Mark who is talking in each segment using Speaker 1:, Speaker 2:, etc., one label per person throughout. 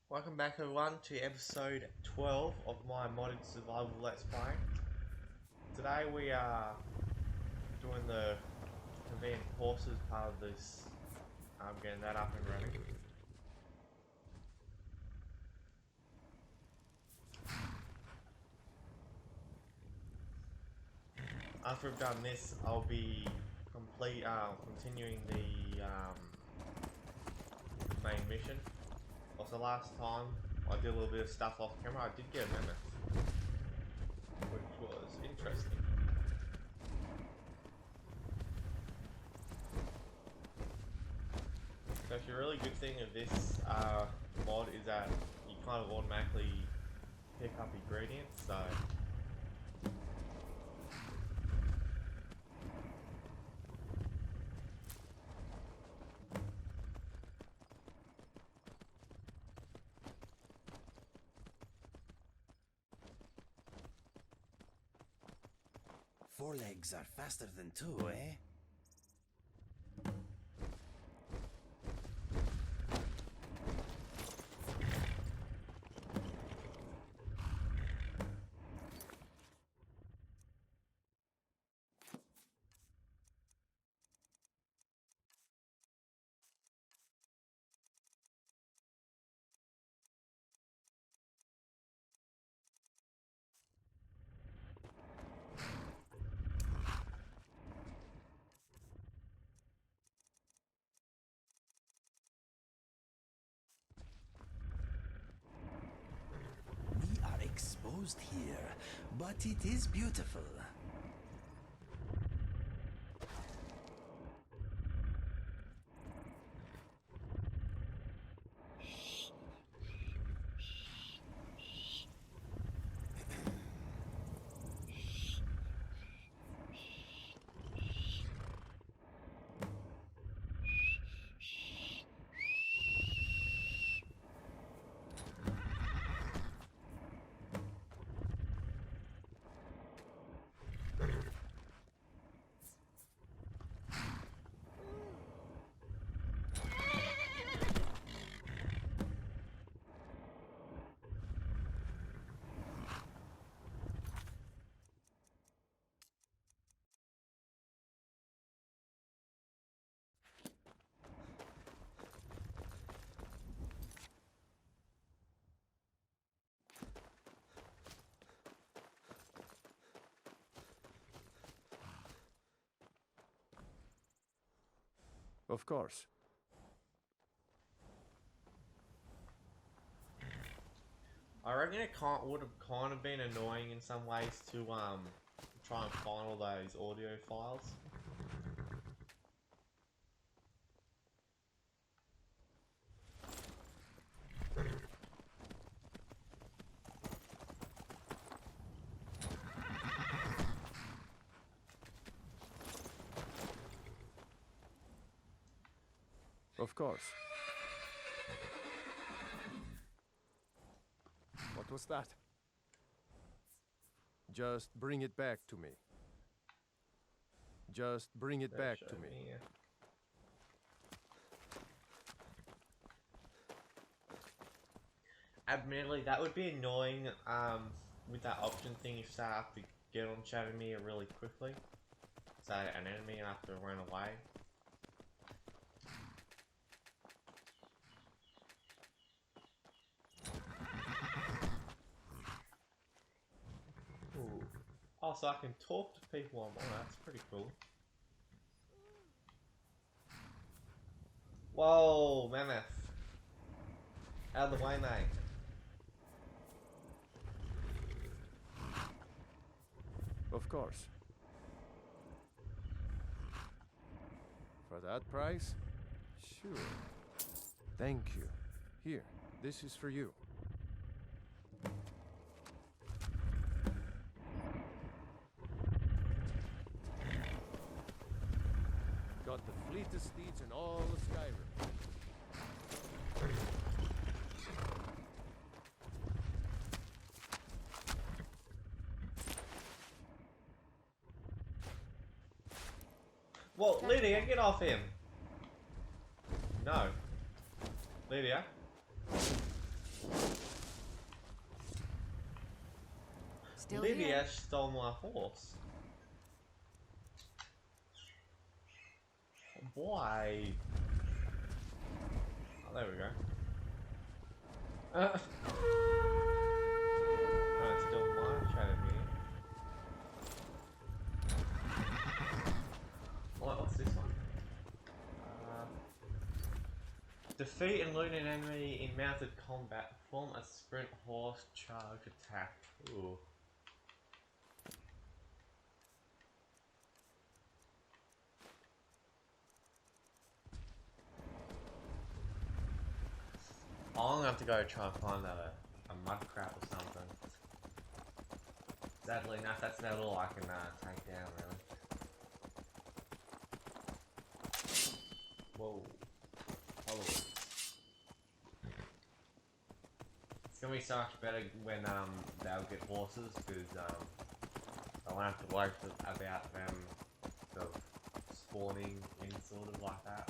Speaker 1: Welcome back everyone to episode 12 of my modded survival let's play. Today we are doing the convenient horses part of this. I'm getting that up and running. After I've done this, I'll be continuing the main mission. Also last time I did a little bit of stuff off camera. I did get a mammoth, which was interesting. So actually a really good thing of this mod is that you kind of automatically pick up ingredients, so
Speaker 2: Four legs are faster than two, eh? We are exposed here, but it is beautiful.
Speaker 3: Of course.
Speaker 1: I reckon it would have kind of been annoying in some ways to try and find all those audio files.
Speaker 3: Of course. What was that? Just bring it back to me. Just bring it back to me.
Speaker 1: Admittedly, that would be annoying with that option thing if they have to get on Chattermere really quickly. So an enemy have to run away. Ooh. Oh, so I can talk to people on that's pretty cool. Whoa, mammoth. Out of the way, mate.
Speaker 3: Of course. For that price? Sure. Thank you. Here, this is for you. Got the fleetest steeds in all of Skyrim.
Speaker 1: Well, Lydia, get off him. No. Lydia.
Speaker 4: Still
Speaker 1: Lydia
Speaker 4: here.
Speaker 1: stole my horse. Why? Oh, there we go. Oh, it's still my shadow here. What's this one? Defeat and loot an enemy in mounted combat. Perform a sprint horse charge attack. Ooh. I'm gonna have to go try and find a mud crab or something. Sadly enough, that's about all I can take down, really. Whoa. Followers. It's gonna be so much better when they'll get horses, because I won't have to worry about them sort of spawning in sort of like that.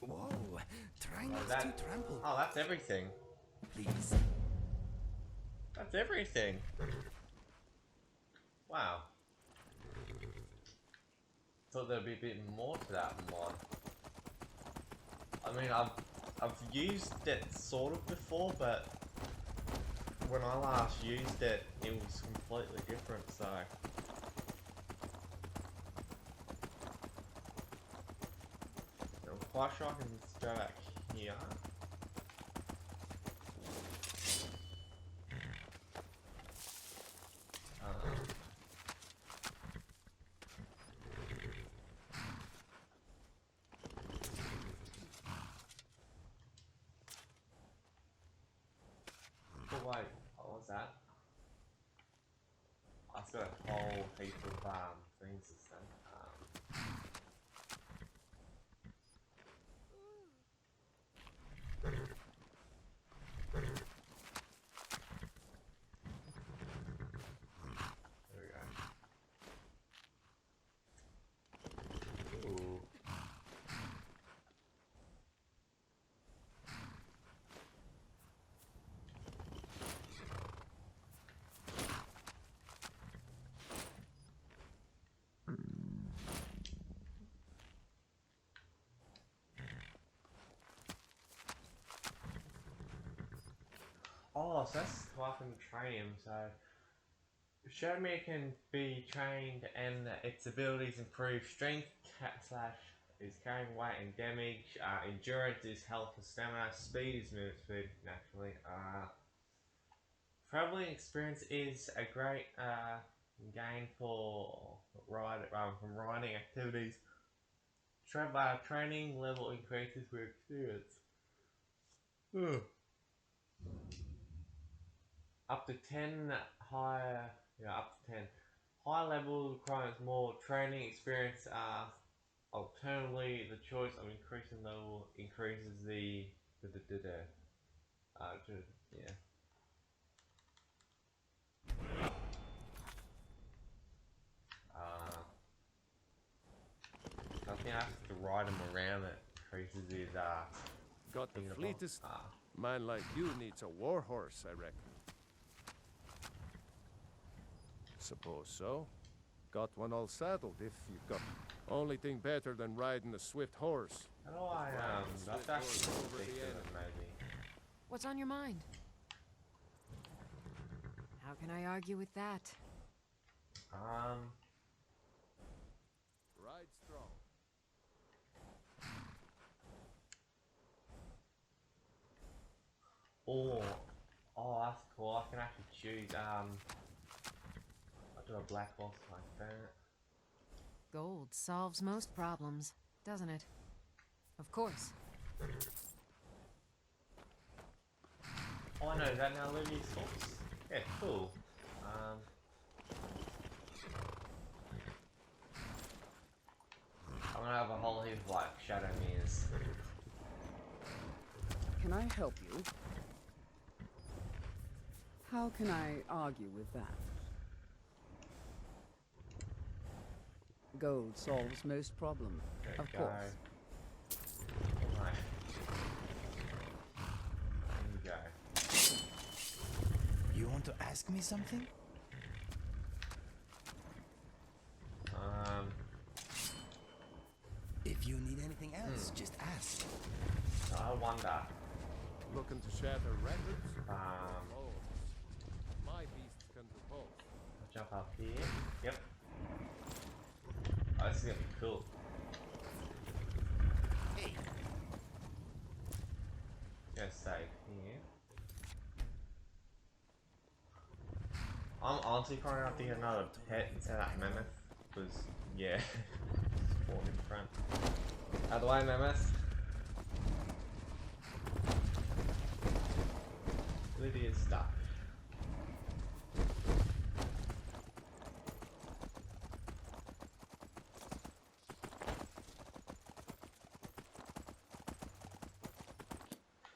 Speaker 2: Whoa, try not to trample.
Speaker 1: Oh, that's everything.
Speaker 2: Please.
Speaker 1: That's everything. Wow. Thought there'd be a bit more to that mod. I mean, I've used it sort of before, but when I last used it, it was completely different. So. I'm quite sure I can just go back here. Oh wait, what was that? I've got a whole heap of things this thing. There we go. Ooh. Oh, so that's how I can train him. So, showed me it can be trained and its abilities improve strength slash is carrying weight and damage. Endurance is health and stamina. Speed is movement speed naturally. Traveling experience is a great gain for from riding activities. Training level increases with experience. Up to 10 higher, up to 10. High level requires more training experience. Alternatively, the choice of increasing level increases the, yeah. I think I have to ride him around, it increases his,
Speaker 3: Got the
Speaker 1: thinking
Speaker 3: fleetest.
Speaker 1: about,
Speaker 3: Man like you needs a war horse, I reckon. Suppose so. Got one all saddled if you've got. Only thing better than riding a swift horse.
Speaker 1: how do I, that's actually ridiculous, maybe.
Speaker 4: What's on your mind? How can I argue with that?
Speaker 3: Ride strong.
Speaker 1: Oh, that's cool. I can actually choose, I'll do a black box like that.
Speaker 4: Gold solves most problems, doesn't it? Of course.
Speaker 1: Oh, I know that now, Livy's horse. Yeah, cool. shadow mirrors.
Speaker 5: Can I help you? How can I argue with that? Gold solves most problems,
Speaker 1: There
Speaker 5: of
Speaker 1: you go.
Speaker 5: course.
Speaker 1: Right. There you go.
Speaker 2: You want to ask me something? If you need anything else, just ask.
Speaker 1: I wonder.
Speaker 3: Looking to shatter records?
Speaker 1: Um,
Speaker 3: Oh, my beasts can do both.
Speaker 1: I'll jump up here. Yep. Oh, this is gonna be cool.
Speaker 2: Hey,
Speaker 1: Go save here. I'm honestly probably gonna have to get another pet instead of that mammoth. Because, yeah. Spawn in front. Out of the way, mammoth. Lydia's stuff.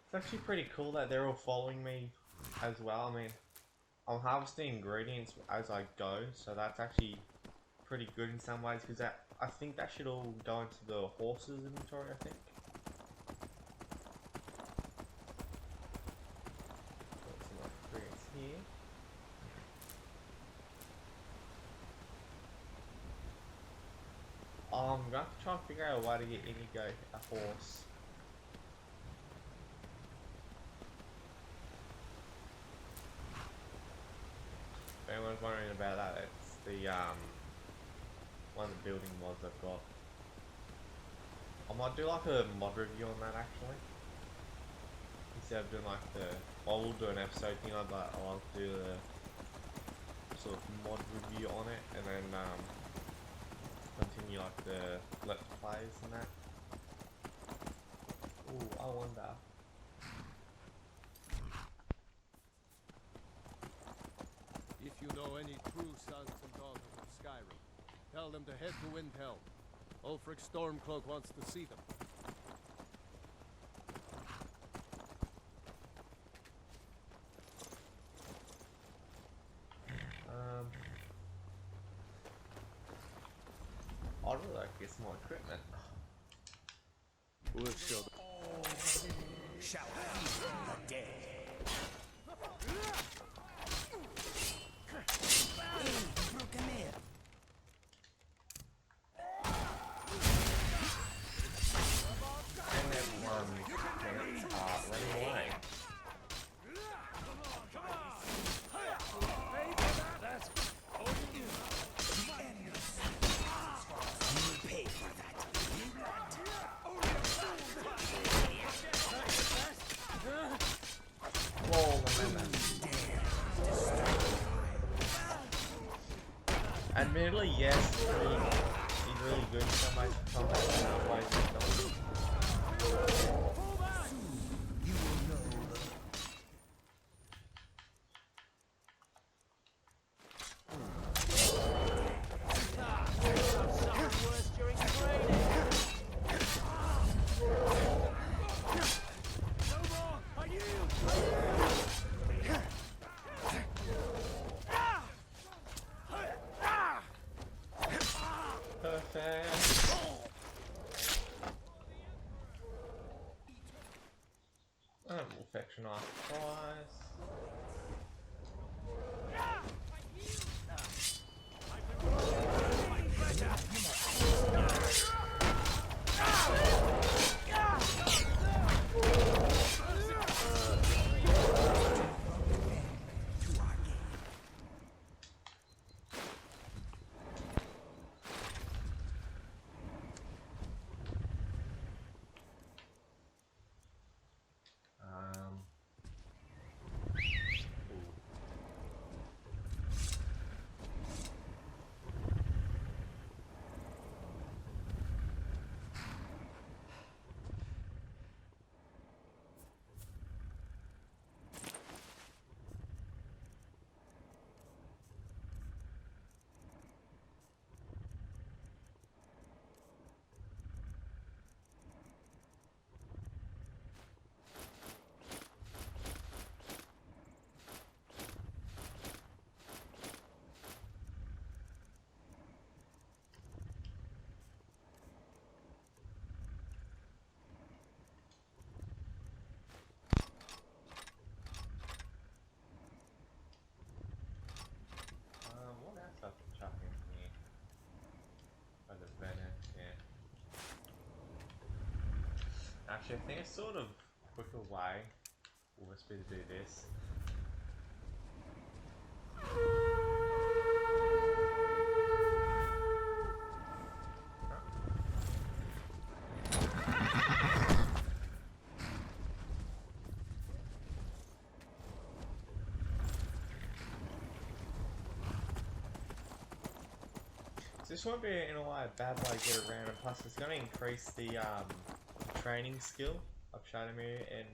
Speaker 1: It's actually pretty cool that they're all following me as well. I mean, I'm harvesting ingredients as I go, so that's actually pretty good in some ways, because I think that should all go into the horse's inventory, I think. Got some ingredients here. I'm going to have to try and figure out a way to get Inigo a horse. If anyone's wondering about that, it's the one of the building mods I've got. I might do like a mod review on that actually. Instead of doing like the, well, we'll do an episode thing on, but I'll do the sort of mod review on it, and then continue like the let's plays and that. Ooh, I wonder.
Speaker 3: If you know any true sons and daughters of Skyrim, tell them to head to Windhelm. Ulfric Stormcloak wants to see them.
Speaker 1: I'd really like to get some more equipment.
Speaker 3: We'll show them.
Speaker 2: shall feel the day. Hey, broken nail.
Speaker 1: And then running away.
Speaker 2: You pay for that.
Speaker 1: Whoa, man. Admittedly, yes, he's really good in some ways, some ways he's not.
Speaker 2: You will know.
Speaker 1: Perfect. And we'll fetch an ice prize. Actually, I think a sort of quicker way will just be to do this. This won't be in a way a bad way to get around, and plus it's going to increase the training skill of Shadowmere, and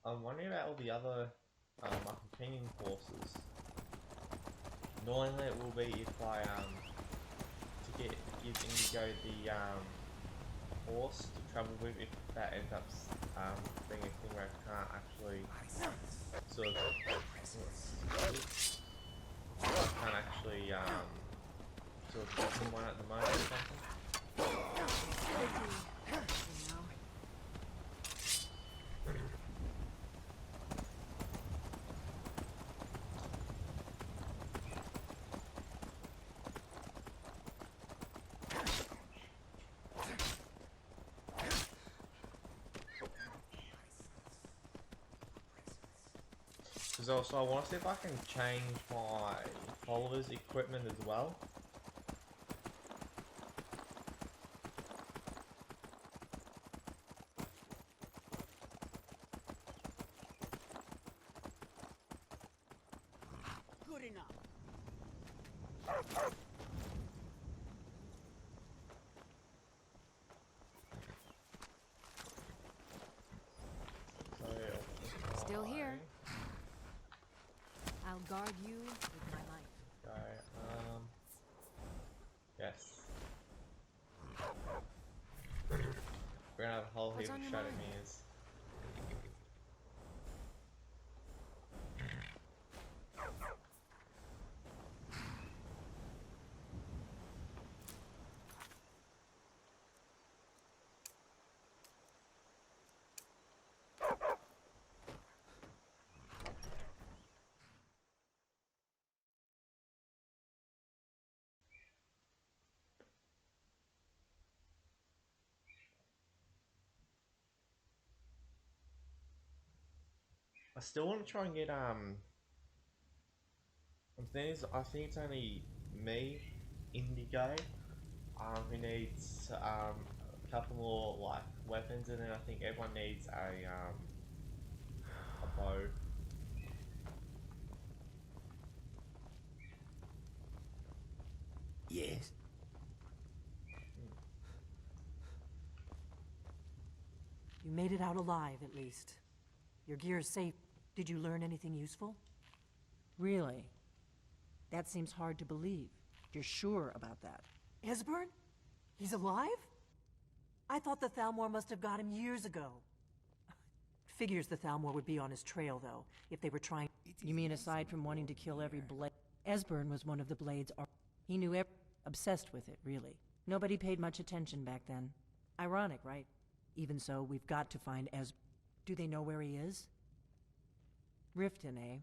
Speaker 1: I'm wondering about all the other my companion horses. Normally it will be if I to give Indigo the horse to travel with, if that ends up being a thing where I can't actually sort of I can't actually sort of give him one at the moment or something. Because also I want to see if I can change my followers' equipment as well.
Speaker 5: Good enough.
Speaker 1: So,
Speaker 4: Still here. I'll guard you with my life.
Speaker 1: Okay, yes. We're gonna have a whole
Speaker 4: What's
Speaker 1: heap
Speaker 4: on
Speaker 1: of
Speaker 4: your
Speaker 1: shadow
Speaker 4: mind?
Speaker 1: mirrors. I still want to try and get I think it's only me, Indigo, who needs a couple more like weapons, and then I think everyone needs a bow.
Speaker 2: Yes.
Speaker 6: You made it out alive, at least. Your gear is safe. Did you learn anything useful?
Speaker 5: Really? That seems hard to believe. You're sure about that?
Speaker 6: Esbern? He's alive? I thought the Thalmor must have got him years ago. Figures the Thalmor would be on his trail, though, if they were trying...
Speaker 5: You mean aside from wanting to kill every blade? Esbern was one of the Blade's... He knew obsessed with it, really. Nobody paid much attention back then. Ironic, right? Even so, we've got to find Esbern. Do they know where he is? Riften, eh?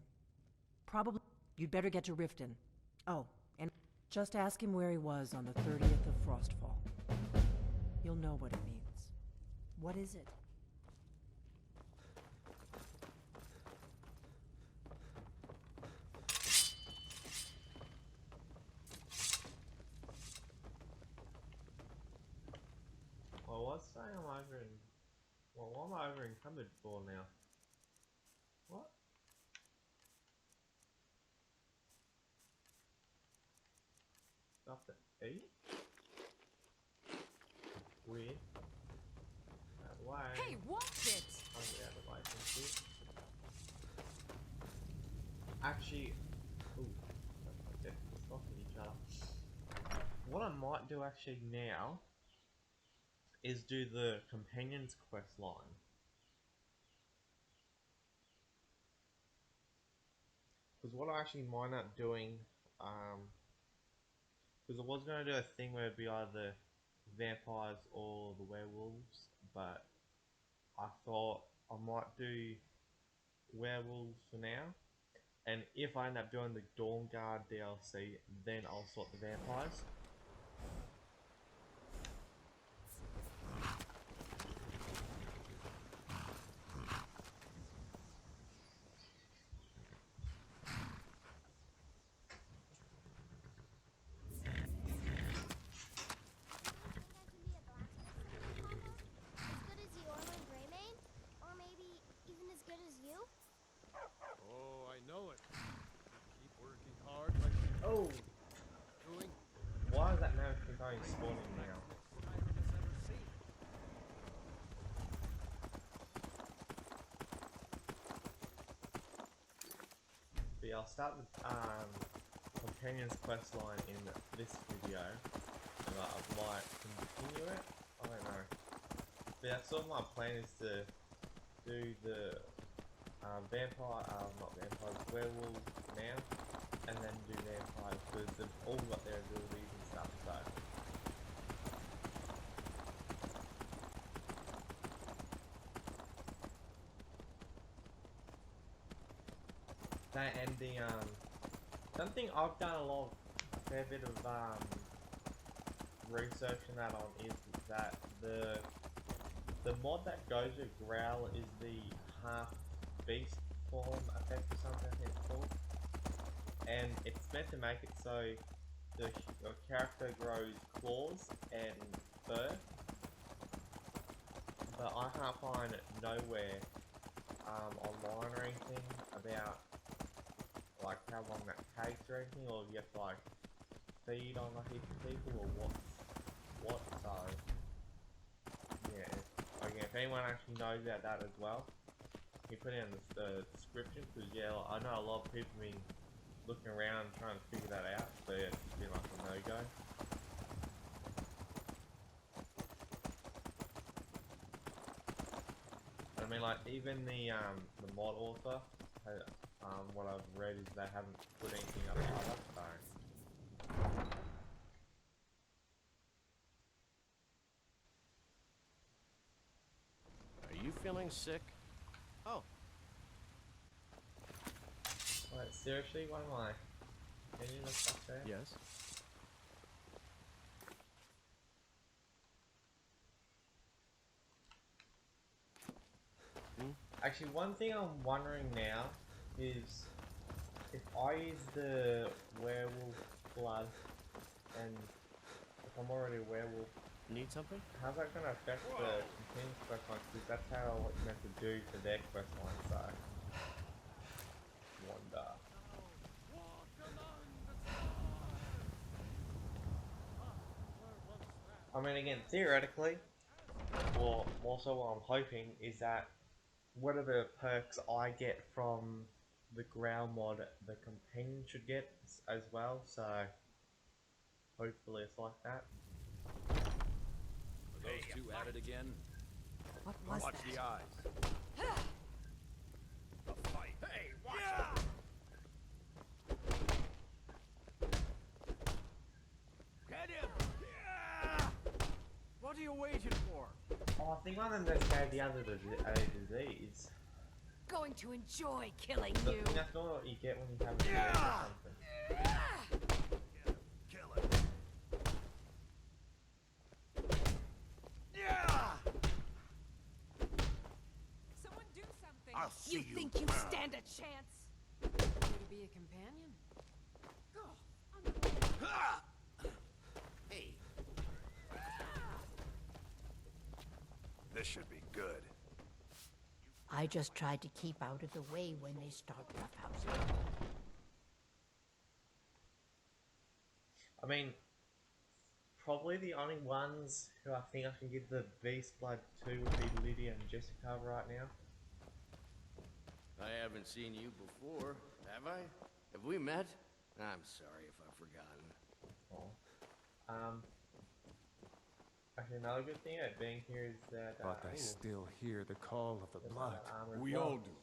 Speaker 5: Probably. You'd better get to Riften. Oh, and just ask him where he was on the 30th of Frostfall. You'll know what it means. What is it?
Speaker 1: Well, what's saying I'm over in... Well, what am I over encumbered for now? What? Stuff to eat? Weird. Out of the way.
Speaker 4: Hey, watch it!
Speaker 1: I'll get out of the way, thank you. Actually... Ooh. Okay, let's not hit each other. What I might do actually now is do the Companion's quest line. Because what I actually might up doing, because I was going to do a thing where it'd be either vampires or the werewolves, but I thought I might do werewolves for now, and if I end up doing the Dawnguard DLC, then I'll sort the vampires. going spawning now. But yeah, I'll start the companion's quest line in this video, and I might continue it. I don't know. But yeah, sort of my plan is to do the werewolf now, and then do vampires, because they've all got their abilities and stuff, so. That and the something I've done a fair bit of research in that on is that the mod that goes with Growl is the half beast form effect or something I think it's called, and it's meant to make it so your character grows claws and fur, but I can't find nowhere online or anything about like how long that takes or anything, or if you have to like feed on a heap of people or what, so yeah, again, if anyone actually knows about that as well, you put it in the description, because yeah, I know a lot of people have been looking around trying to figure that out, so yeah, it's been like a no-go. I mean, like, even the mod author, what I've read is they haven't put anything up either, so.
Speaker 3: Are you feeling sick? Oh.
Speaker 1: Wait, seriously? What am I? Can you look up there?
Speaker 3: Yes.
Speaker 1: Actually, one thing I'm wondering now is if I use the werewolf blood and if I'm already a werewolf,
Speaker 3: Need something?
Speaker 1: how's that going to affect the continuous quest line? Because that's how what you meant to do for their quest line, so. Wonder. I mean, again, theoretically, or also what I'm hoping is that whatever perks I get from the Growl mod, the companion should get as well, so hopefully it's like that.
Speaker 3: Are those two at it again?
Speaker 6: What was
Speaker 3: Watch
Speaker 6: that?
Speaker 3: the eyes. A fight. Hey, watch it! Get him! What are you waiting for?
Speaker 1: Oh, I think one of them just gave the other a disease.
Speaker 4: Going to enjoy killing
Speaker 1: I
Speaker 4: you.
Speaker 1: think that's not what you get when you have a disease or something.
Speaker 3: Kill him.
Speaker 4: Someone do something.
Speaker 2: I'll see
Speaker 4: You
Speaker 2: you.
Speaker 4: think you stand a chance? You to be a companion?
Speaker 2: Hey. This should be good.
Speaker 7: I just tried to keep out of the way when they start roughhousing.
Speaker 1: I mean, probably the only ones who I think I can give the Beast Blood to would be Lydia and Jessica right now.
Speaker 8: I haven't seen you before, have I? Have we met? I'm sorry if I've forgotten.
Speaker 1: Oh. Actually, another good thing about being here is that.
Speaker 9: But I
Speaker 1: ooh,
Speaker 9: still hear the call of the
Speaker 1: there's
Speaker 9: blood.
Speaker 1: that armor as
Speaker 3: We
Speaker 1: well.
Speaker 3: all do.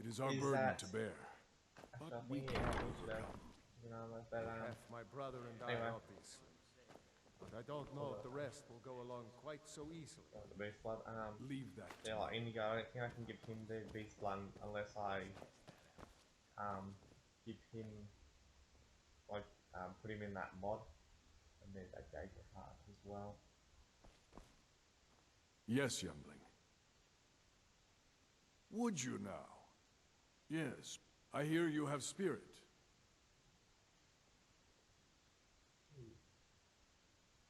Speaker 3: It is our
Speaker 1: Is
Speaker 3: burden
Speaker 1: that-
Speaker 3: to bear.
Speaker 1: Actually,
Speaker 3: But
Speaker 1: I
Speaker 3: we
Speaker 1: think
Speaker 3: can
Speaker 1: yeah,
Speaker 3: overcome.
Speaker 1: you know, but
Speaker 3: Half my brother and
Speaker 1: anyway.
Speaker 3: I, obviously. But I don't know if the rest will go along quite so easily.
Speaker 1: the Beast Blood.
Speaker 3: Leave that to
Speaker 1: Yeah, like Indigo, I don't think I can give him the Beast Blood unless I give him like put him in that mod and then that Dagger Heart as well.
Speaker 3: Yes, youngling. Would you now? Yes, I hear you have spirit.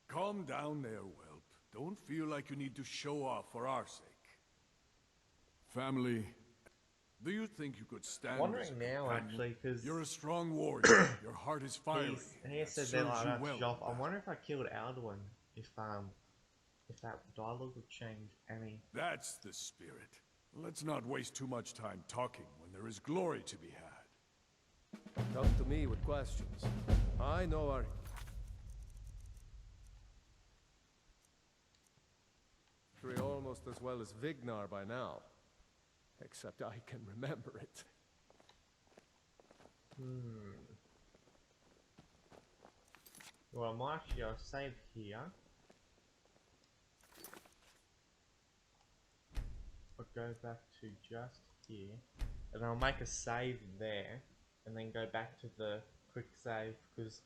Speaker 3: Calm down there, whelp. Don't feel like you need to show off for our sake. Family,
Speaker 10: Do you think you could stand as
Speaker 1: Wondering
Speaker 10: a
Speaker 1: now,
Speaker 10: companion?
Speaker 1: actually, because
Speaker 10: You're a strong warrior. Your heart is fiery.
Speaker 1: he
Speaker 10: That
Speaker 1: said they're
Speaker 10: serves
Speaker 1: like
Speaker 10: you
Speaker 1: that
Speaker 10: well
Speaker 1: shop.
Speaker 10: in
Speaker 1: I
Speaker 10: battle.
Speaker 1: wonder if I killed Alduin, if that dialogue would change any.
Speaker 10: That's the spirit. Let's not waste too much time talking when there is glory to be had.
Speaker 3: Come to me with questions. I know our history almost as well as Vignar by now. Except I can remember it.
Speaker 1: Well, I'm actually, I'll save here. I'll go back to just here. And I'll make a save there. And then go back to the quick save. Because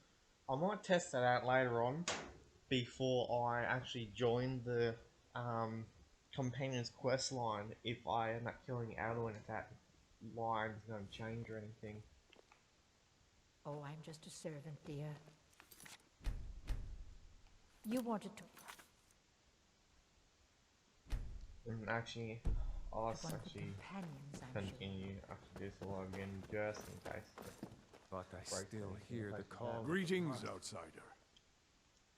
Speaker 1: I might test that out later on. Before I actually join the companion's quest line. If I end up killing Alduin, if that line's going to change or anything.
Speaker 7: Oh, I'm just a servant, dear. You wanted to...
Speaker 1: And actually, I'll
Speaker 7: one of the
Speaker 1: actually
Speaker 7: companions, I'm sure.
Speaker 1: continue after this log in just in case.
Speaker 9: But I
Speaker 1: Break
Speaker 9: still
Speaker 1: anything
Speaker 9: hear the
Speaker 1: like that.
Speaker 9: call.
Speaker 10: Greetings, outsider.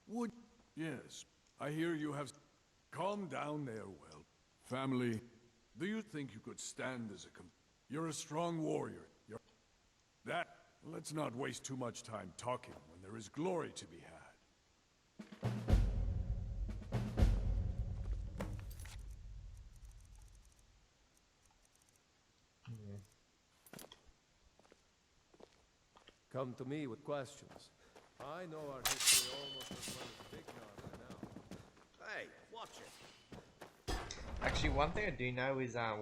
Speaker 10: Would... Yes, I hear you have... Calm down there, well. Family, do you think you could stand as a You're a strong warrior. You're... That... Let's not waste too much time talking when there is glory to be had.
Speaker 3: Come to me with questions. I know our history almost as well as Vignar by now.
Speaker 8: Hey, watch it.
Speaker 1: Actually, one thing I do know is I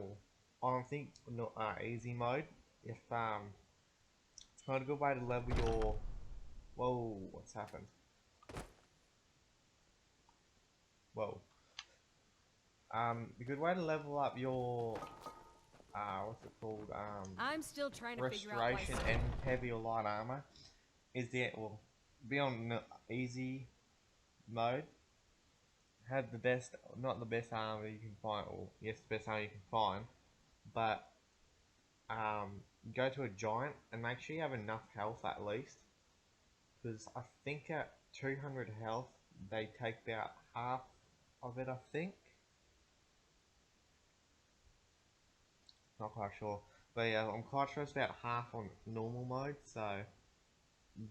Speaker 1: don't think no easy mode. If it's not a good way to level your. Whoa, what's happened? Whoa. A good way to level up your what's it called?
Speaker 11: I'm still trying to figure out why
Speaker 1: restoration and heavy or light armor is the be on easy mode. Have the best, not the best armor you can find, or yes, the best armor you can find, but go to a giant and make sure you have enough health at least, because I think at 200 health they take about half of it. I think. Not quite sure, but yeah, I'm quite sure it's about half on normal mode, so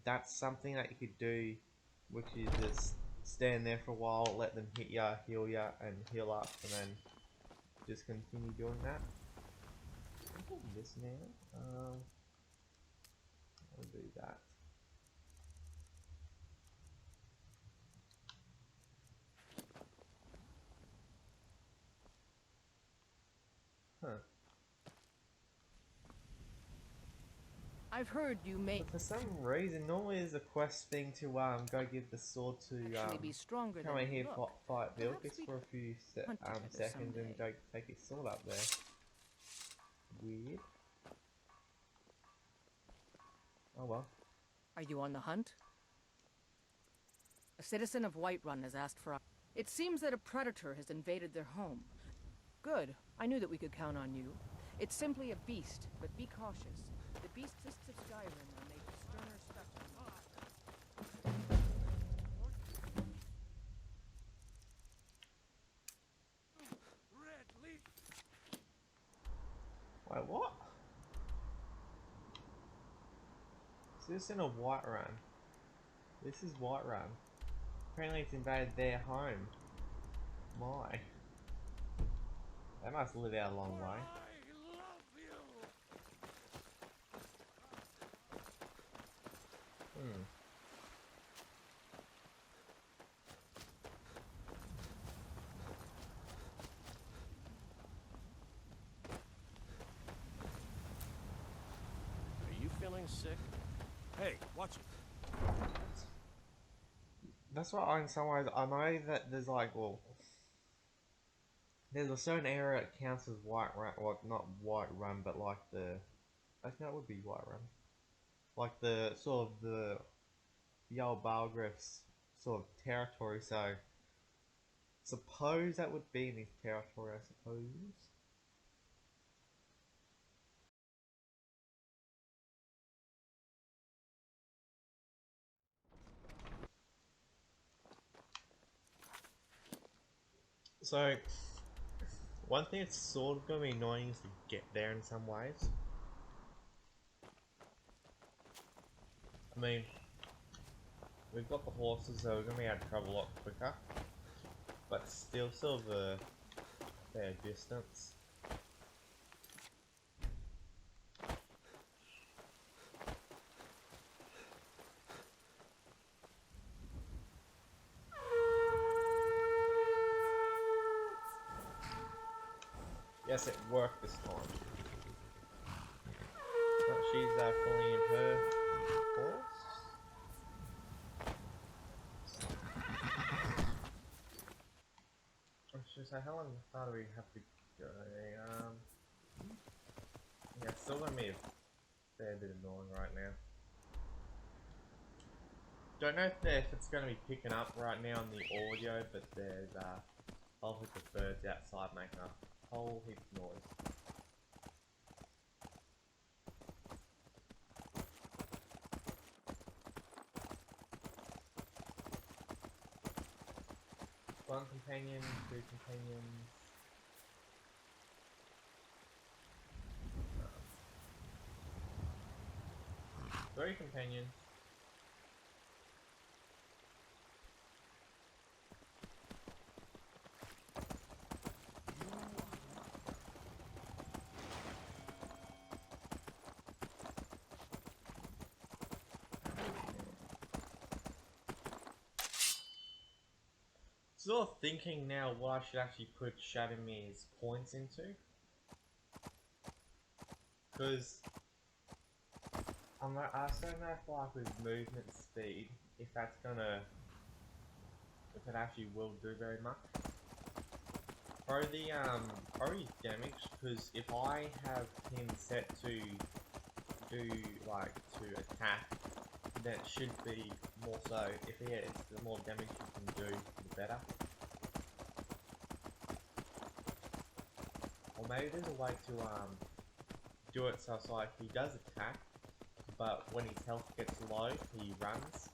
Speaker 1: that's something that you could do, which is just stand there for a while, let them hit ya, heal ya, and heal up, and then just continue doing that. I'll do this now. I'll do that. Huh.
Speaker 11: I've heard you may
Speaker 1: But for some reason, normally there's a quest thing to go give the sword to
Speaker 11: actually be stronger
Speaker 1: come
Speaker 11: than
Speaker 1: in
Speaker 11: you
Speaker 1: here,
Speaker 11: look.
Speaker 1: fight
Speaker 11: Perhaps
Speaker 1: Vilkis
Speaker 11: we
Speaker 1: for a few
Speaker 11: hunt together
Speaker 1: seconds and
Speaker 11: someday.
Speaker 1: go take his sword up there. Weird. Oh well.
Speaker 11: Are you on the hunt? A citizen of Whiterun has asked for... It seems that a predator has invaded their home. Good. I knew that we could count on you. It's simply a beast, but be cautious. The beasts of Skyrim are made of sterner specimens.
Speaker 1: Wait, what? So this in a Whiterun. This is Whiterun. Apparently it's invaded their home. My. They must live out a long way. Hmm.
Speaker 8: Are you feeling sick?
Speaker 10: Hey, watch it.
Speaker 1: That's why in some ways I know that there's like, well, there's a certain area that counts as Whiterun, well, not Whiterun, but like the, I think that would be Whiterun, like the sort of the Yellow Balgriff's sort of territory. So suppose that would be in his territory, I suppose. So, one thing that's sort of going to be annoying is to get there in some ways. I mean, we've got the horses, so we're going to be able to travel a lot quicker. But still sort of a fair distance. Yes, it worked this time. But she's fully in her horse. I should say, how long do we have to go? Yeah, it's still gonna be a fair bit annoying right now. Don't know if it's gonna be picking up right now on the audio, but there's a whole heap of birds outside making a whole heap of noise. One companion, two companions. 3 companions. Sort of thinking now what I should actually put Shadamir's points into. Because I don't know if like with movement speed, if that's gonna, if it actually will do very much. Probably damage, because if I have him set to do like to attack, then it should be more so. If he is, the more damage you can do, the better. Or maybe there's a way to do it so it's like he does attack, but when his health gets low, he runs.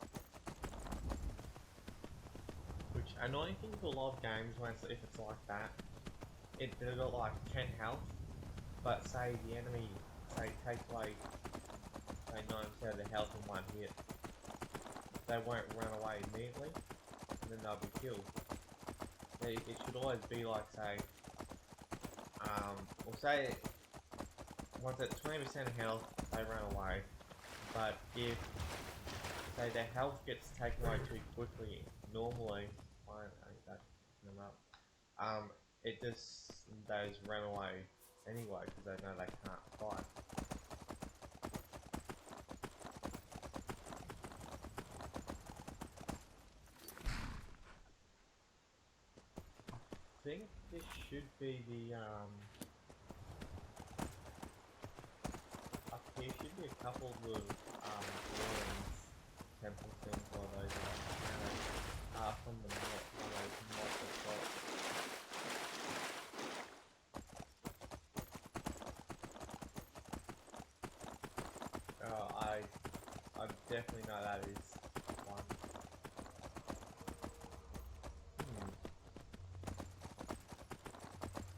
Speaker 1: Which, annoying thing to a lot of games when if it's like that, they've got like 10 health, but say the enemy, say takes away, say 9% of the health in one hit, they won't run away immediately, and then they'll be killed. It should always be like, say, or say, once at 20% of health, they run away. But if, say, their health gets taken away too quickly, normally, it just, those run away anyway, because they know they can't fight. I think this should be the, up here should be a couple of ruins, temple things, or those from the north, one of those mods I've got. I definitely know that is one.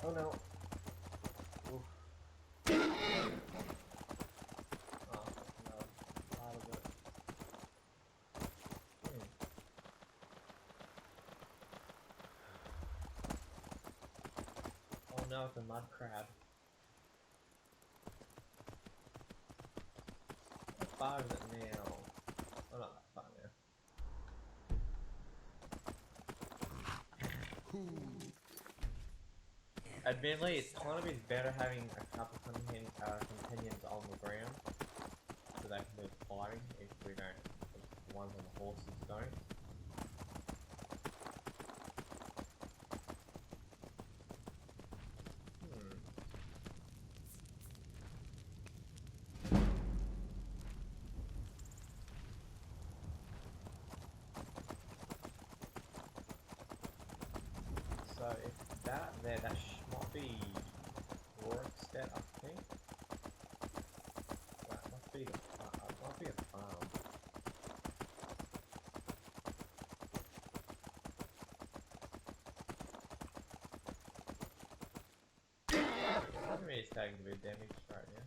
Speaker 1: Oh no. Oof. Oh, no. Part of it. Oh no, it's a mud crab. How far is it now? Oh, not that far now. Admittedly, it's kind of is better having a couple companions on the ground, so they can do fighting if we don't, if the ones on the horses don't. So if that there, that might be Rorekstead, I think. That must be the might be a farm. taking a bit of damage right now.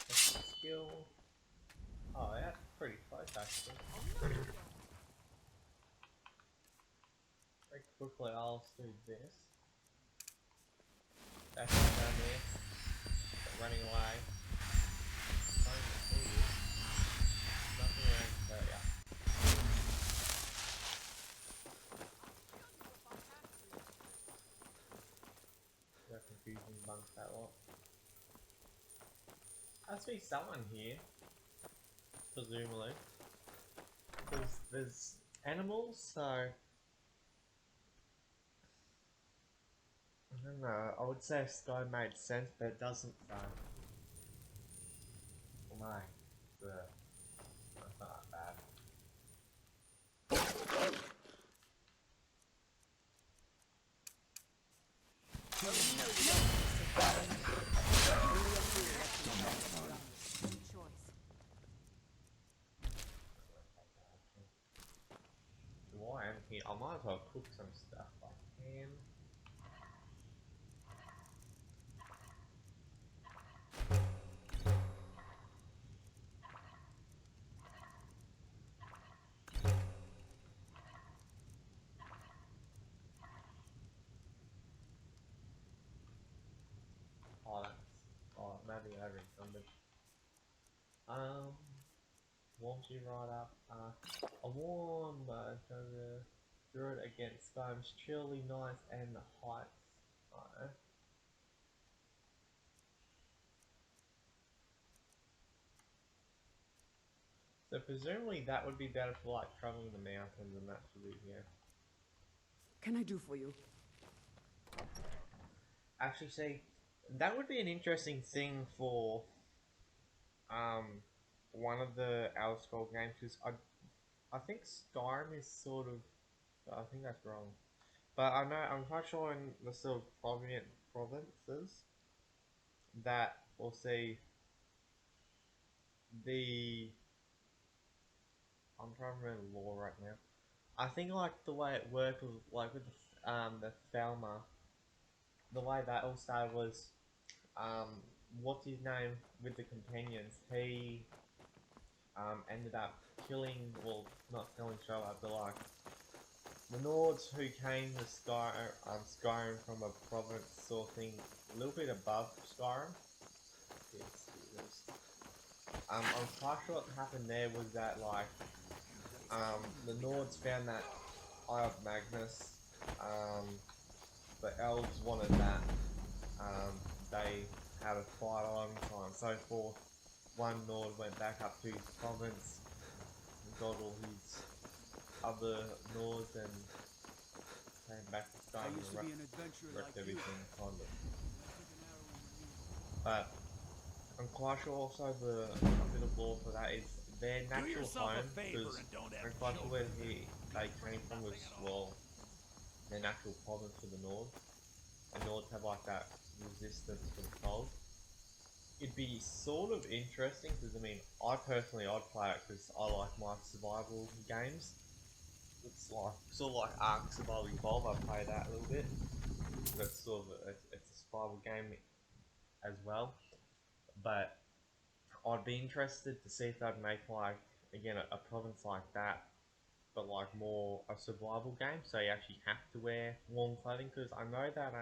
Speaker 1: Skill. Oh, yeah, pretty close actually. Very quickly, I'll do this. Back down there, running away. Nothing around to tell ya. No confusing bunks that lot. I see someone here, presumably, because there's animals, so I don't know. I would say Sky made sense, but it doesn't. Oh my, that's not that bad. While I'm here, I might as well cook some stuff like ham. Oh, maybe I encumbered. Warms you right up. A warm druid against Skyrim's chilly nights and the heights. So presumably that would be better for like traveling the mountains and that should be here.
Speaker 12: Can I do for you?
Speaker 1: Actually, see, that would be an interesting thing for one of the Elder Scrolls games, because I think Skyrim is sort of, I think that's wrong, but I know I'm quite sure in the sort of provinces that we'll see the, I'm trying to remember the law right now. I think like the way it worked was like with the Falmer, the way that all started was what's his name with the companions, he ended up killing, well, not killing each other, but like the Nords who came to Skyrim from a province sort of thing, a little bit above Skyrim. I'm quite sure what happened there was that like the Nords found that Eye of Magnus, the elves wanted that, they had a fight on, so on and so forth. One Nord went back up to his province and got all his other Nords and came back to Skyrim and wrecked everything, kind of. But I'm quite sure also a bit of lore for that is their natural home, because I'm quite sure where they came from was, well, their natural province for the Nords. The Nords have like that resistance to the cold. It'd be sort of interesting because I mean, I'd play it because I like my survival games. It's like sort of like Ark Survival Evolve. I play that a little bit. That's sort of it's a survival game as well. But I'd be interested to see if they'd make like again a province like that, but like more a survival game. So you actually have to wear warm clothing, because I know that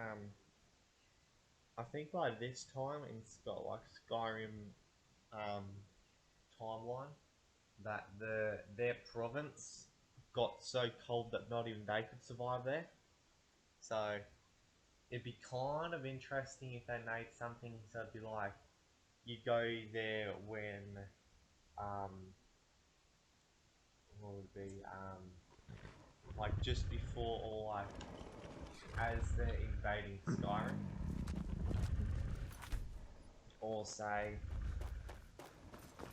Speaker 1: I think by this time in Skyrim timeline that their province got so cold that not even they could survive there. So it'd be kind of interesting if they made something so it'd be like you go there when what would it be like just before or like as they're invading Skyrim. Or say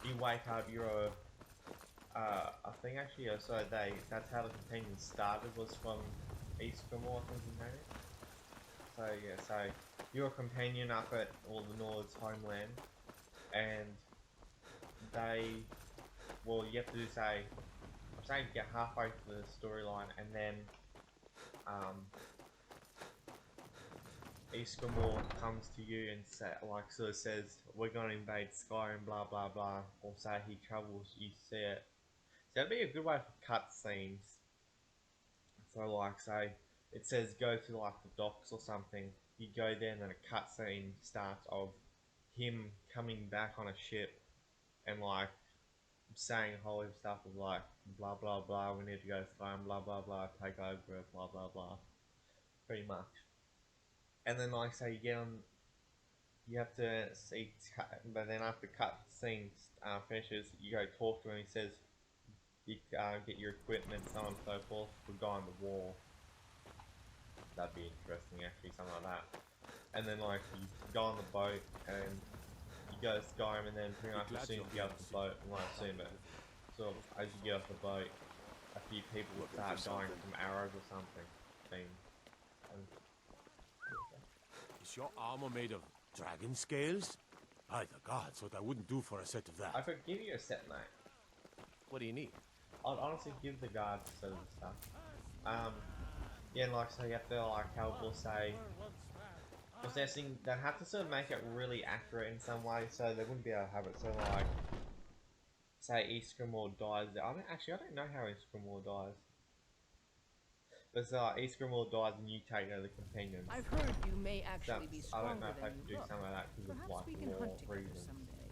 Speaker 1: you wake up, you're I think actually so that's how the companion started, was from East Grimor, I think you know it. So yeah, so you're a companion up at all the Nord's homeland, and you have to do say a say you get halfway through the storyline and then Eskimo comes to you and sort of says we're gonna invade Skyrim, blah blah blah, or say he travels, you see it. So that'd be a good way for cutscenes. So like say it says go to like the docks or something, you go there and then a cutscene starts of him coming back on a ship and like saying whole stuff of like blah blah blah, we need to go to Skyrim, blah blah blah, take over it, blah blah blah. Pretty much. And then like say you get on, you have to see, but then after cut scene finishes, you go talk to him. He says you get your equipment, so on and so forth. We go on the wall. That'd be interesting, actually, something like that. And then like you go on the boat and you go to Skyrim, and then pretty much as soon as you get off the boat, well, not soon, but sort of as you get off the boat, a few people will start dying from arrows or something.
Speaker 3: Is your armor made of dragon scales? By the gods, what I wouldn't do for a set of that.
Speaker 1: I could give you a set, mate.
Speaker 3: What do you need?
Speaker 1: I'd honestly give the guards a set of the stuff. Yeah, like, so you have to, like, help or say... Possessing, they'd have to sort of make it really accurate in some way, so they wouldn't be able to have it. So, like, say Eskimo dies. I don't know how Eskimo dies. But Eskimo dies and you take over the companions.
Speaker 11: I've heard you may actually be
Speaker 1: I
Speaker 11: stronger
Speaker 1: don't know if I
Speaker 11: than
Speaker 1: could
Speaker 11: you
Speaker 1: do
Speaker 11: look.
Speaker 1: some of that because of
Speaker 11: Perhaps we
Speaker 1: like
Speaker 11: can
Speaker 1: war
Speaker 11: hunt together
Speaker 1: reasons.
Speaker 11: someday.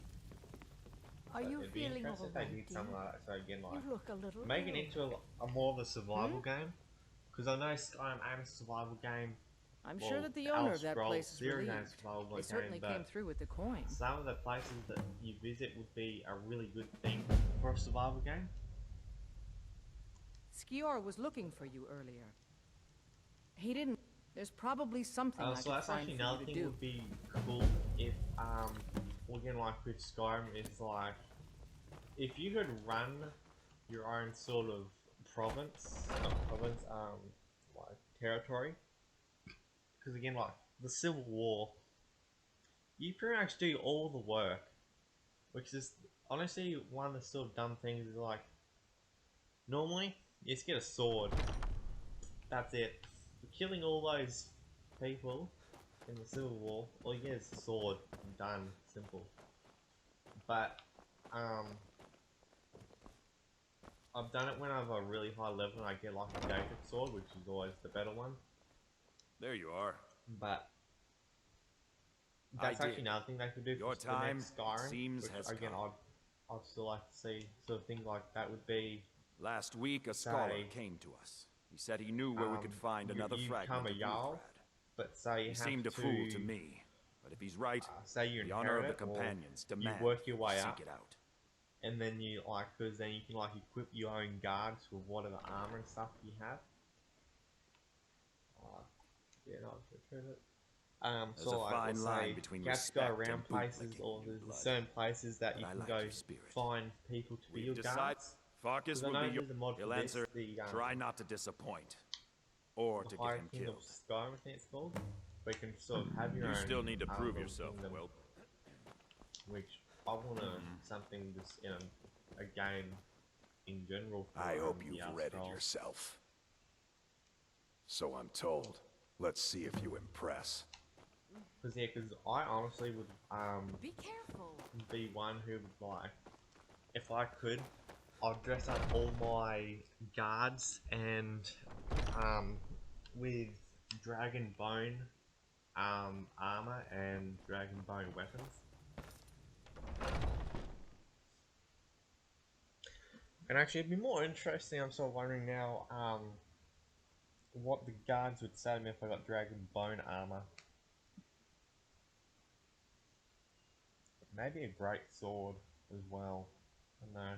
Speaker 7: Are you
Speaker 1: It'd be
Speaker 7: feeling
Speaker 1: interesting if they
Speaker 7: overwhelmed,
Speaker 1: did something like that. So again, like
Speaker 7: You look a little
Speaker 1: make it
Speaker 7: ill.
Speaker 1: into a more of a survival game. Because I know Skyrim ain't a survival game.
Speaker 11: I'm
Speaker 1: Well,
Speaker 11: sure that the owner
Speaker 1: Elder
Speaker 11: of that
Speaker 1: Scrolls
Speaker 11: place is
Speaker 1: Zero
Speaker 11: relieved.
Speaker 1: Game's survival
Speaker 11: They certainly
Speaker 1: game,
Speaker 11: came
Speaker 1: but
Speaker 11: through with the coin.
Speaker 1: some of the places that you visit would be a really good thing for a survival game.
Speaker 11: Skior was looking for you earlier. He didn't. There's probably something I
Speaker 1: So
Speaker 11: could
Speaker 1: that's
Speaker 11: find
Speaker 1: actually
Speaker 11: for
Speaker 1: another
Speaker 11: you to
Speaker 1: thing
Speaker 11: do.
Speaker 1: would be cool if well, again, like with Skyrim, it's like if you could run your own sort of province, not province, like territory. Because again, like the Civil War, you pretty much do all the work, which is honestly one of the sort of dumb things. Is like normally you just get a sword. That's it. Killing all those people in the Civil War, all you get is a sword. Done. Simple. But I've done it when I'm a really high level and I get like a Jacob sword, which is always the better one.
Speaker 3: There you are.
Speaker 1: But that's actually another thing they could do
Speaker 3: Your
Speaker 1: for
Speaker 3: time,
Speaker 1: the next Skyrim.
Speaker 3: seems,
Speaker 1: which,
Speaker 3: has
Speaker 1: again,
Speaker 3: come.
Speaker 1: I'd still like to see sort of things like that would be.
Speaker 13: Last week, a scholar came to us. He said he knew where we could find another
Speaker 1: you
Speaker 13: fragment
Speaker 1: become
Speaker 13: of
Speaker 1: a Jarl,
Speaker 13: Uthrad.
Speaker 1: but say you
Speaker 13: He
Speaker 1: have
Speaker 13: seemed a
Speaker 1: to,
Speaker 13: fool to me. But if he's right,
Speaker 1: say you
Speaker 13: the honor of the
Speaker 1: inherit it, or
Speaker 13: companions
Speaker 1: you
Speaker 13: demands
Speaker 1: work your way
Speaker 13: seek
Speaker 1: up,
Speaker 13: it out.
Speaker 1: and then you like, because then you can like equip your own guards with whatever armor and stuff you have. Yeah, no, I've it.
Speaker 13: There's
Speaker 1: so
Speaker 13: a
Speaker 1: like,
Speaker 13: fine
Speaker 1: let's
Speaker 13: line
Speaker 1: say
Speaker 13: between
Speaker 1: you have to go
Speaker 13: respect
Speaker 1: around
Speaker 13: and
Speaker 1: places,
Speaker 13: bootlicking,
Speaker 1: or
Speaker 13: new
Speaker 1: there's
Speaker 13: blood.
Speaker 1: certain places that you
Speaker 13: But I
Speaker 1: can
Speaker 13: like
Speaker 1: go
Speaker 13: your spirit.
Speaker 1: find people to be
Speaker 13: We've
Speaker 1: your
Speaker 13: decided
Speaker 1: guards.
Speaker 13: Farkas
Speaker 1: 'Cause I
Speaker 13: will
Speaker 1: know
Speaker 13: be your...
Speaker 1: there's a mod for
Speaker 13: He'll
Speaker 1: this,
Speaker 13: answer,
Speaker 1: the,
Speaker 13: try not to disappoint. Or to
Speaker 1: the
Speaker 13: get
Speaker 1: High
Speaker 13: him
Speaker 1: King of
Speaker 13: killed.
Speaker 1: Skyrim, I think it's called. Where you can sort of have your
Speaker 13: You
Speaker 1: own.
Speaker 13: still need to prove
Speaker 1: little
Speaker 13: yourself,
Speaker 1: kingdom,
Speaker 13: Will.
Speaker 1: Which I want to something just in a game in general. For,
Speaker 14: I hope
Speaker 1: the
Speaker 14: you've
Speaker 1: Elder
Speaker 14: readied
Speaker 1: Scrolls.
Speaker 14: yourself. So I'm told. Let's see if you impress.
Speaker 1: Because yeah, because I honestly would
Speaker 4: Be careful.
Speaker 1: be one who would like, if I could, I'd dress up all my guards and with dragon bone armor and dragon bone weapons. And actually, it'd be more interesting. I'm sort of wondering now what the guards would say to me if I got dragon bone armor. Maybe a great sword as well. I don't know.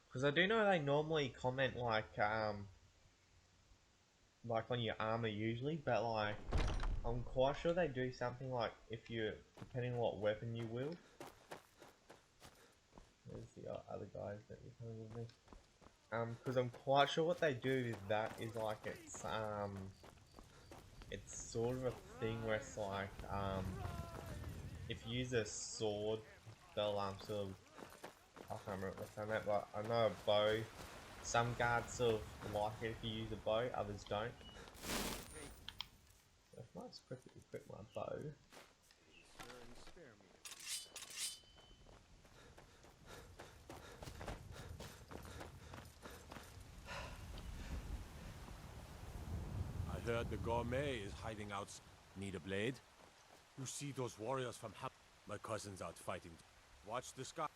Speaker 1: Because I do know they normally comment like on your armor usually, but like I'm quite sure they do something like if you, depending on what weapon you wield. There's the other guys that you're coming with me. Because I'm quite sure what they do with that is like it's it's sort of a thing where it's like, if you use a sword, they'll sort of, I can't remember what I meant, but I know a bow. Some guards sort of like it if you use a bow, others don't. So if I just quickly equip my bow.
Speaker 3: I heard the gourmet is hiding out. Need a blade? You see those warriors from my cousin's out fighting. Watch the sky.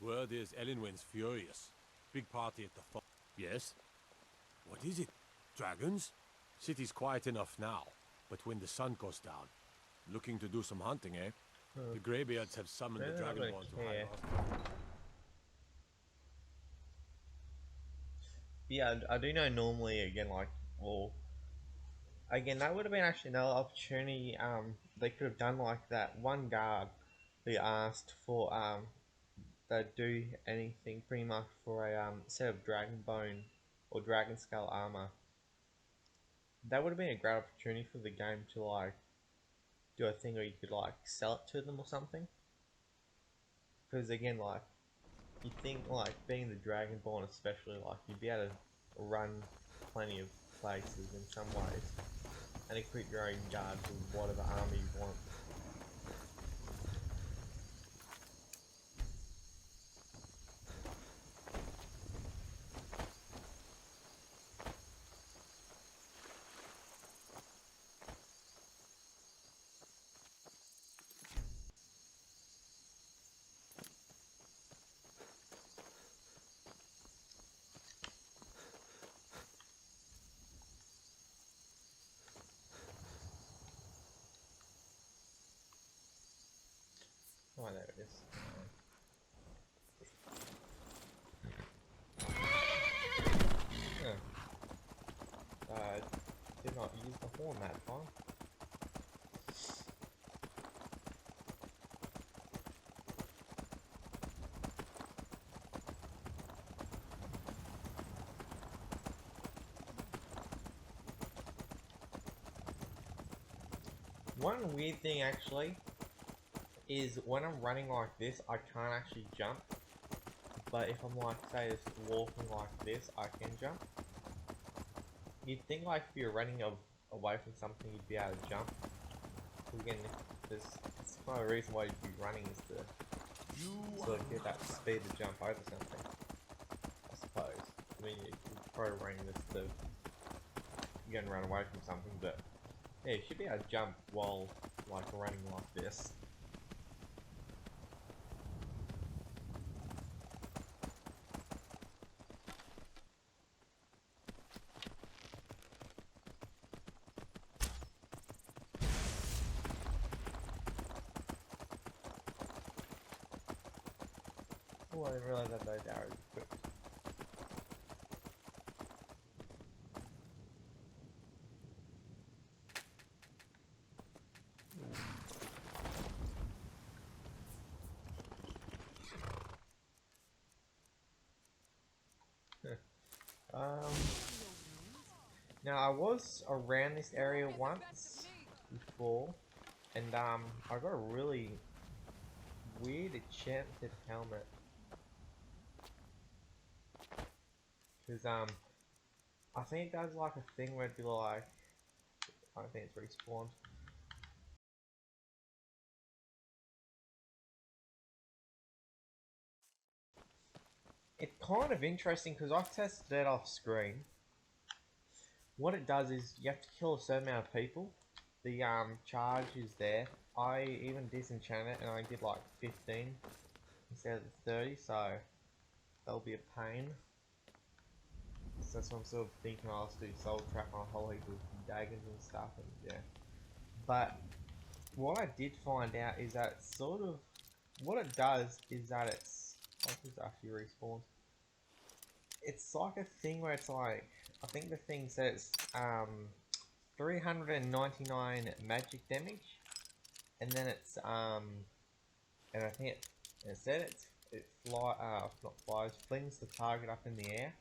Speaker 3: Word is Elenwyn's furious. Big party at the Yes? What is it? Dragons? City's quiet enough now, but when the sun goes down, looking to do some hunting, eh? The Greybeards have summoned the Dragonborn to hide off.
Speaker 1: Yeah, I do know normally, again, like, well, again, that would have been actually another opportunity, they could have done like that one guard who asked for, they'd do anything pretty much for a, set of dragon bone or dragon skull armor. That would have been a great opportunity for the game to, like, do a thing where you could, like, sell it to them or something. Because, again, like, you think, like, being the Dragonborn especially, like, you'd be able to run plenty of places in some ways. And equip your own guards with whatever armor you want. Oh, there it is. Did not use the horn that time. One weird thing actually is when I'm running like this, I can't actually jump. But if I'm like, say, just walking like this, I can jump. You'd think like if you're running away from something, you'd be able to jump. Because again, it's kind of the reason why you'd be running is to sort of get that speed to jump over something. I suppose. I mean, you're probably running this to you're gonna run away from something, but yeah, you should be able to jump while like running like this. Oh, I didn't realize that those arrows are equipped. Now I was around this area once before, and I got a really weird enchanted helmet. Cause I think it does like a thing where it'd be like, I don't think it's respawned. It's kind of interesting because I've tested it off screen. What it does is you have to kill a certain amount of people. The charge is there. I even disenchant it and I did like 15 instead of the 30, so that'll be a pain. So that's what I'm sort of thinking. I'll just do soul trap on a whole heap of daggers and stuff, and yeah. But what I did find out is that sort of what it does is that it's actually respawned. It's like a thing where it's like, I think the thing says 399 magic damage, and then it's and I think it said it flings the target up in the air,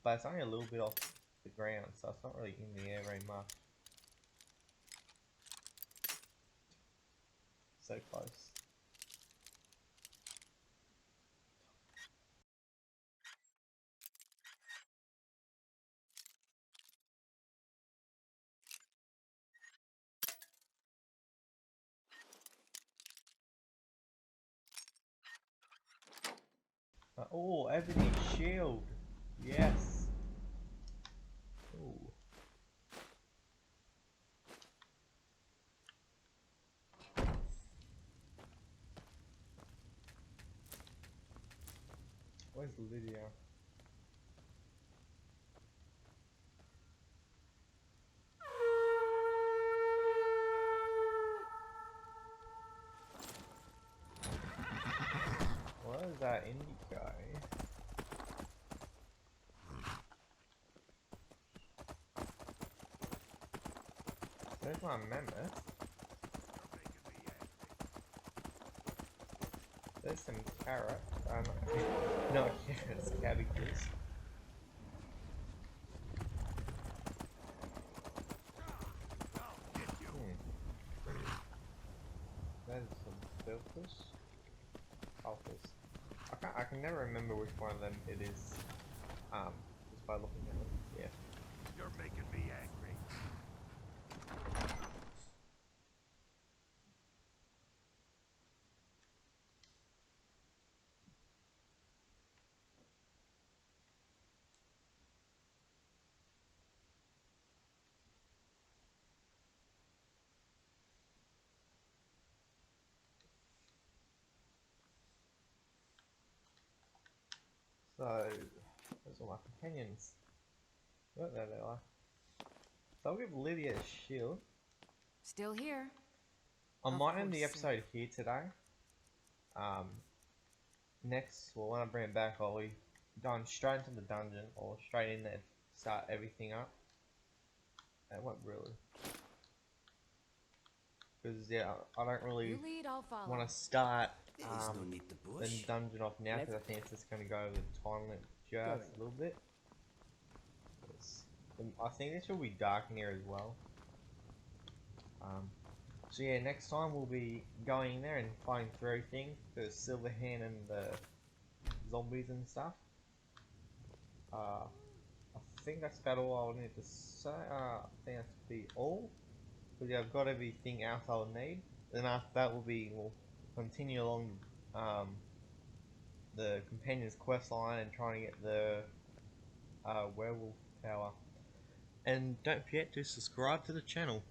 Speaker 1: but it's only a little bit off the ground, so it's not really in the air very much. so close. Oh, ebony shield. Yes. Ooh. Where's Lydia? What is that indie guy? There's my mammoth. There's some carrot. No carrots, cabbages. There's some filters. Alphas. I can never remember which one of them it is. Just by looking at them. Yeah.
Speaker 14: You're making me angry.
Speaker 1: So, those are my companions. Oh, there they are. So I'll give Lydia a shield.
Speaker 4: Still here.
Speaker 1: I'm minding the episode here today. Next, well, when I bring it back, I'll be going straight into the dungeon or straight in there to start everything up. It won't really. Because, yeah, I don't really want to start the dungeon off now because I think it's just going to go over the time limit just a little bit. I think this will be dark in here as well. So yeah, next time we'll be going in there and fighting through everything, the silver hand and the zombies and stuff. I think that's about all I'll need to say. I think that's be all. Because yeah, I've got everything else I'll need. Then after that we'll continue along the companion's quest line and trying to get the werewolf power. And don't forget to subscribe to the channel.